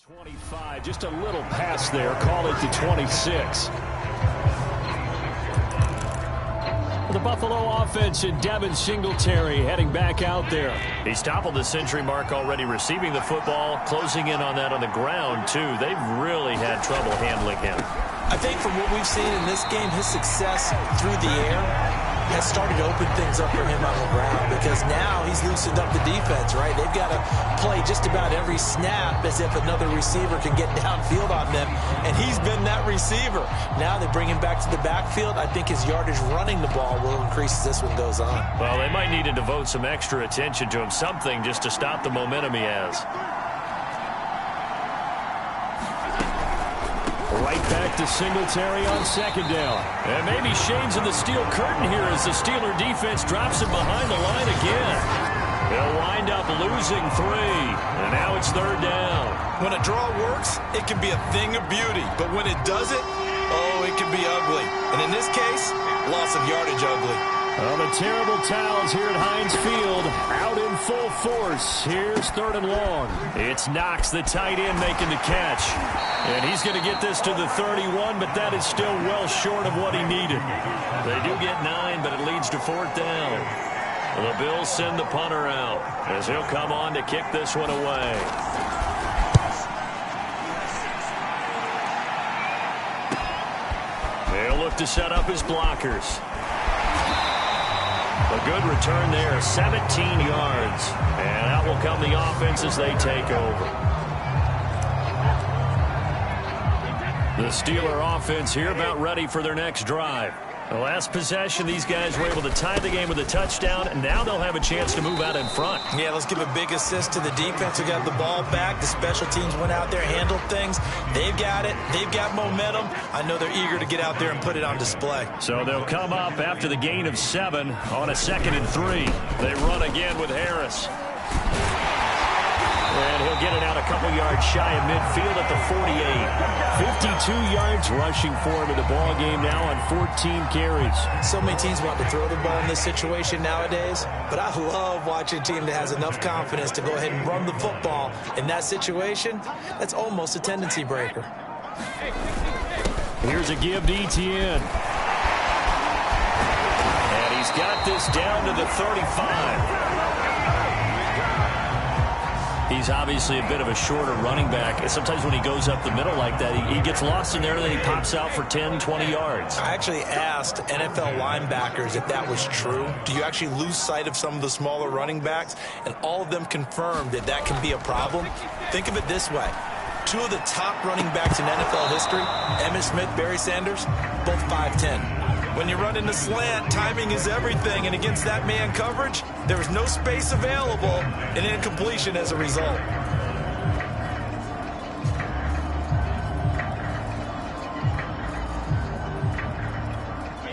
25, just a little pass there. Call it the 26. The Buffalo offense and Devin Singletary heading back out there. He's toppled the century mark already receiving the football, closing in on that on the ground, too. They've really had trouble handling him. I think from what we've seen in this game, his success through the air has started to open things up for him on the ground because now he's loosened up the defense, right? They've got to play just about every snap as if another receiver can get downfield on them, and he's been that receiver. Now they bring him back to the backfield. I think his yardage running the ball will increase as this one goes on. Well, they might need to devote some extra attention to him, something just to stop the momentum he has. Right back to Singletary on second down. And maybe Shane's in the steel curtain here as the Steeler defense drops him behind the line again. They'll wind up losing 3. And now it's third down. When a draw works, it can be a thing of beauty. But when it doesn't, oh, it can be ugly. And in this case, loss of yardage ugly. Well, the terrible towels here at Heinz Field out in full force. Here's third and long. It's Knox, the tight end, making the catch. And he's going to get this to the 31, but that is still well short of what he needed. They do get 9, but it leads to fourth down. The Bills send the punter out as he'll come on to kick this one away. They'll look to set up his blockers. A good return there, 17 yards. And out will come the offense as they take over. The Steeler offense here about ready for their next drive. The last possession, these guys were able to tie the game with a touchdown, and now they'll have a chance to move out in front. Yeah, let's give a big assist to the defense who got the ball back. The special teams went out there, handled things. They've got it. They've got momentum. I know they're eager to get out there and put it on display. So they'll come up after the gain of 7 on a 2nd and 3. They run again with Harris. And he'll get it out a couple yards shy of midfield at the 48. 52 yards rushing for him in the ball game now on 14 carries. So many teams want to throw the ball in this situation nowadays, but I love watching a team that has enough confidence to go ahead and run the football. In that situation, that's almost a tendency breaker. Here's a give to Etienne. And he's got this down to the 35. He's obviously a bit of a shorter running back. And sometimes when he goes up the middle like that, he gets lost in there, and then he pops out for 10, 20 yards. I actually asked NFL linebackers if that was true. Do you actually lose sight of some of the smaller running backs? And all of them confirmed that that can be a problem. Think of it this way. 2 of the top running backs in NFL history, Emmitt Smith, Barry Sanders, both 5'10". When you run in the slant, timing is everything, and against that man coverage, there is no space available, and incompletion as a result.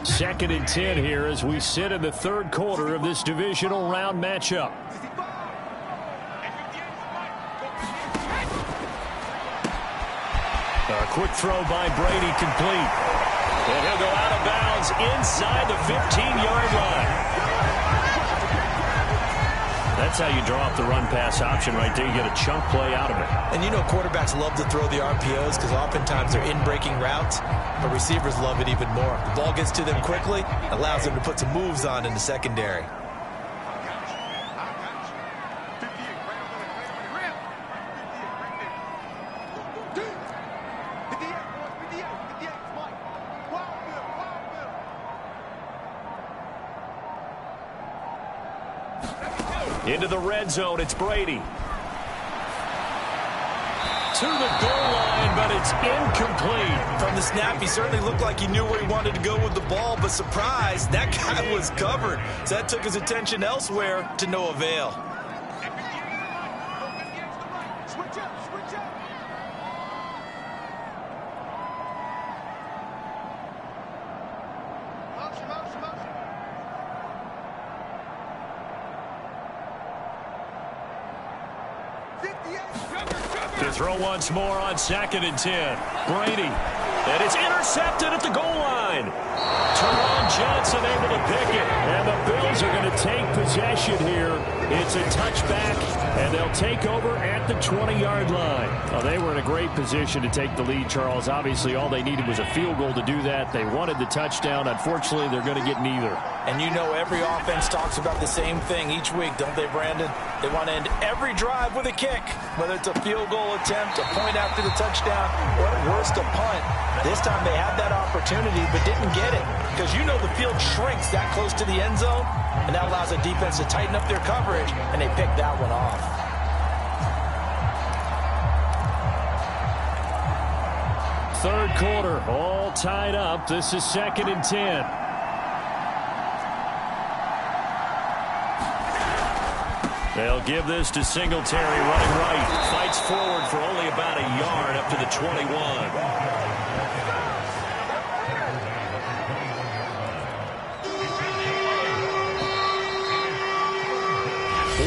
Second and 10 here as we sit in the third quarter of this divisional round matchup. A quick throw by Brady, complete. And he'll go out of bounds inside the 15-yard line. That's how you draw up the run-pass option right there. You get a chunk play out of it. And you know quarterbacks love to throw the RPOs because oftentimes they're in-breaking routes, but receivers love it even more. The ball gets to them quickly, allows them to put some moves on in the secondary. Into the red zone, it's Brady. To the goal line, but it's incomplete. From the snap, he certainly looked like he knew where he wanted to go with the ball, but surprise, that guy was covered. So that took his attention elsewhere to no avail. To throw once more on 2nd and 10. Brady. And it's intercepted at the goal line. Teron Johnson able to pick it. And the Bills are going to take possession here. It's a touchback, and they'll They'll take over at the 20-yard line. Oh, they were in a great position to take the lead, Charles. Obviously, all they needed was a field goal to do that. They wanted the touchdown. Unfortunately, they're going to get neither. And you know every offense talks about the same thing each week, don't they, Brandon? They want to end every drive with a kick, whether it's a field goal attempt, a point after the touchdown, or at worst, a punt. This time they had that opportunity but didn't get it because you know the field shrinks that close to the end zone, and that allows the defense to tighten up their coverage, and they picked that one off. Third quarter, all tied up. This is 2nd and 10. They'll give this to Singletary running right. Fights forward for only about a yard up to the 21.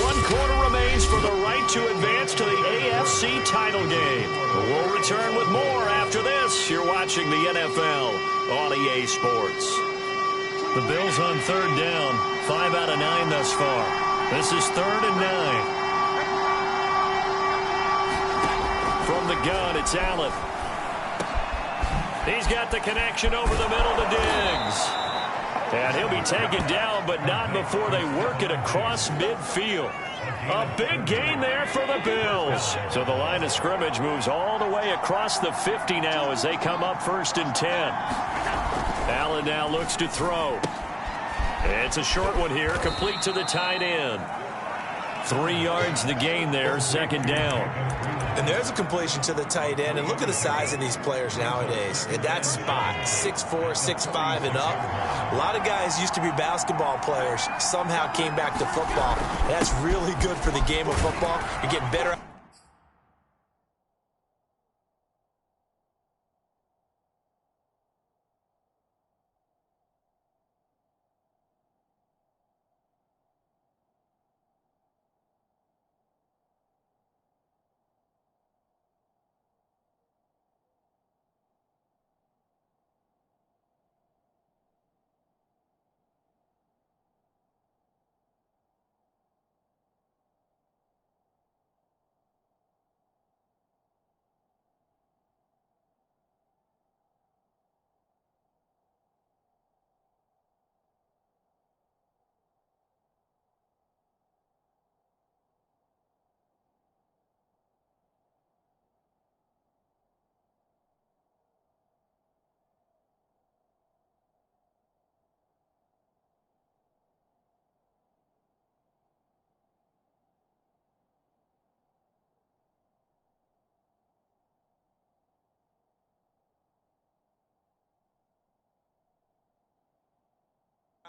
One quarter remains for the right to advance to the AFC title game. We'll return with more after this. You're watching the NFL on EA Sports. The Bills on 3rd down. 5 out of 9 thus far. This is 3rd and 9. From the gun, it's Allen. He's got the connection over the middle to Diggs. And he'll be taken down, but not before they work it across midfield. A big gain there for the Bills. So the line of scrimmage moves all the way across the 50 now as they come up 1st and 10. Allen now looks to throw. It's a short one here, complete to the tight end. 3 yards the gain there, 2nd down. And there's a completion to the tight end. And look at the size of these players nowadays. At that spot, 6'4", 6'5", and up. A lot of guys used to be basketball players, somehow came back to football. And that's really good for the game of football. You're getting better.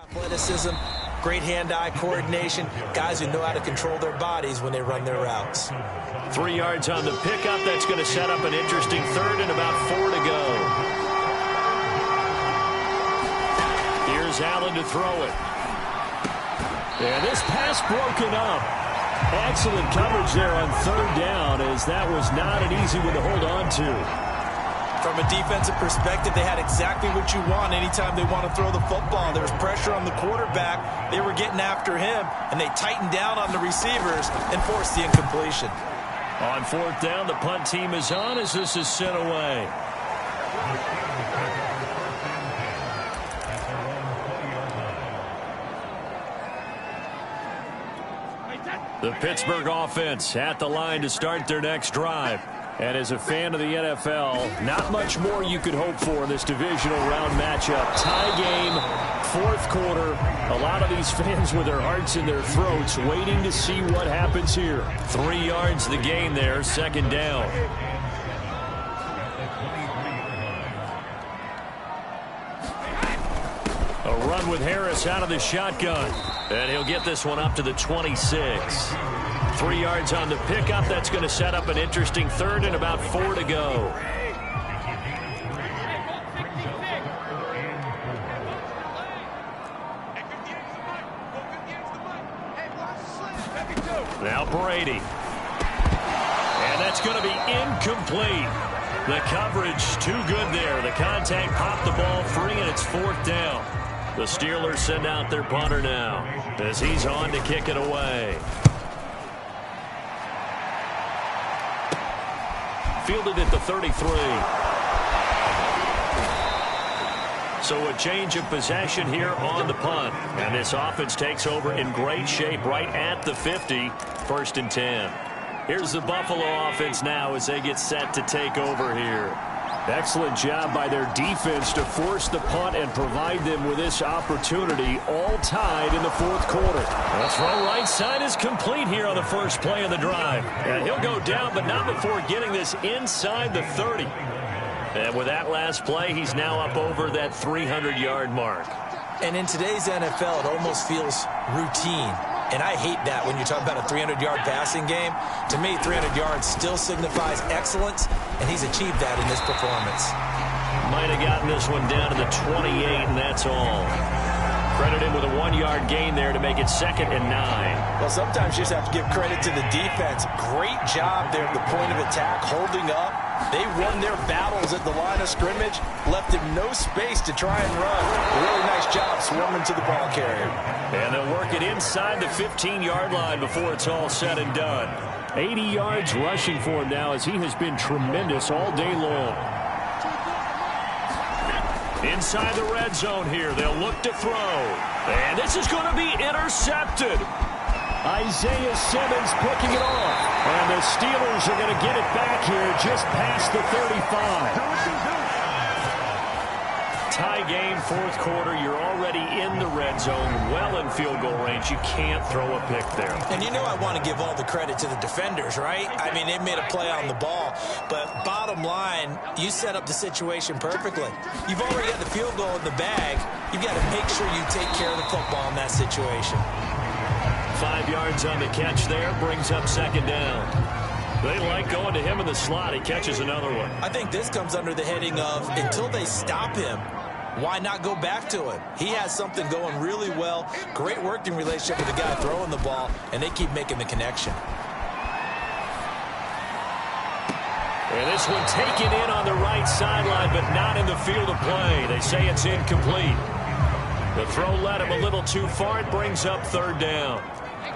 Athleticism, great hand-eye coordination, guys who know how to control their bodies when they run their routes. 3 yards on the pickup. That's going to set up an interesting 3rd and about 4 to go. Here's Allen to throw it. And this pass broken up. Excellent coverage there on 3rd down, as that was not an easy one to hold on to. From a defensive perspective, they had exactly what you want anytime they want to throw the football. There was pressure on the quarterback. They were getting after him, and they tightened down on the receivers and forced the incompletion. On 4th down, the punt team is on as this is sent away. The Pittsburgh offense at the line to start their next drive. And as a fan of the NFL, not much more you could hope for in this divisional round matchup. Tie game, 4th quarter. A lot of these fans with their hearts in their throats waiting to see what happens here. 3 yards the gain there, 2nd down. A run with Harris out of the shotgun. And he'll get this one up to the 26. 3 yards on the pickup. That's going to set up an interesting 3rd and about 4 to go. Now Brady. And that's going to be incomplete. The coverage too good there. The contact popped the ball free, and it's 4th down. The Steelers send out their punter now as he's on to kick it away. Fielded at the 33. So a change of possession here on the punt. And this offense takes over in great shape right at the 50. 1st and 10. Here's the Buffalo offense now as they get set to take over here. Excellent job by their defense to force the punt and provide them with this opportunity, all tied in the 4th quarter. The throw right side is complete here on the first play of the drive. And he'll go down, but not before getting this inside the 30. And with that last play, he's now up over that 300-yard mark. And in today's NFL, it almost feels routine. And I hate that when you talk about a 300-yard passing game. To me, 300 yards still signifies excellence, and he's achieved that in this performance. Might have gotten this one down to the 28, and that's all. Credit him with a 1-yard gain there to make it 2nd and 9. Well, sometimes you just have to give credit to the defense. Great job there at the point of attack, holding up. They won their battles at the line of scrimmage, left him no space to try and run. A really nice job swarming to the ball carrier. And they'll work it inside the 15-yard line before it's all said and done. 80 yards rushing for him now as he has been tremendous all day long. Inside the red zone here, they'll look to throw. And this is going to be intercepted. Isaiah Simmons picking it off. And the Steelers are going to get it back here just past the 35. Tie game, 4th quarter. You're already in the red zone, well in field goal range. You can't throw a pick there. And you know I want to give all the credit to the defenders, right? I mean, they made a play on the ball. But bottom line, you set up the situation perfectly. You've already got the field goal in the bag. You've got to make sure you take care of the football in that situation. 5 yards on the catch there, brings up 2nd down. They like going to him in the slot. He catches another one. I think this comes under the heading of until they stop him, why not go back to him? He has something going really well. Great working relationship with the guy throwing the ball, and they keep making the connection. And this one taken in on the right sideline, but not in the field of play. They say it's incomplete. The throw led him a little too far. It brings up 3rd down.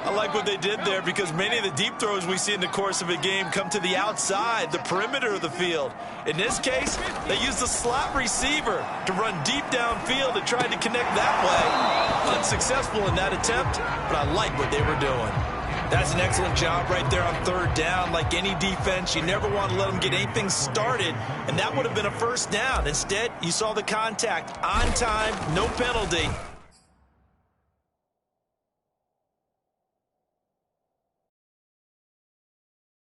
I like what they did there because many of the deep throws we see in the course of a game come to the outside, the perimeter of the field. In this case, they used the slot receiver to run deep downfield and tried to connect that way. Unsuccessful in that attempt, but I like what they were doing. That's an excellent job right there on 3rd down. Like any defense, you never want to let them get anything started, and that would have been a 1st down. Instead, you saw the contact on time, no penalty.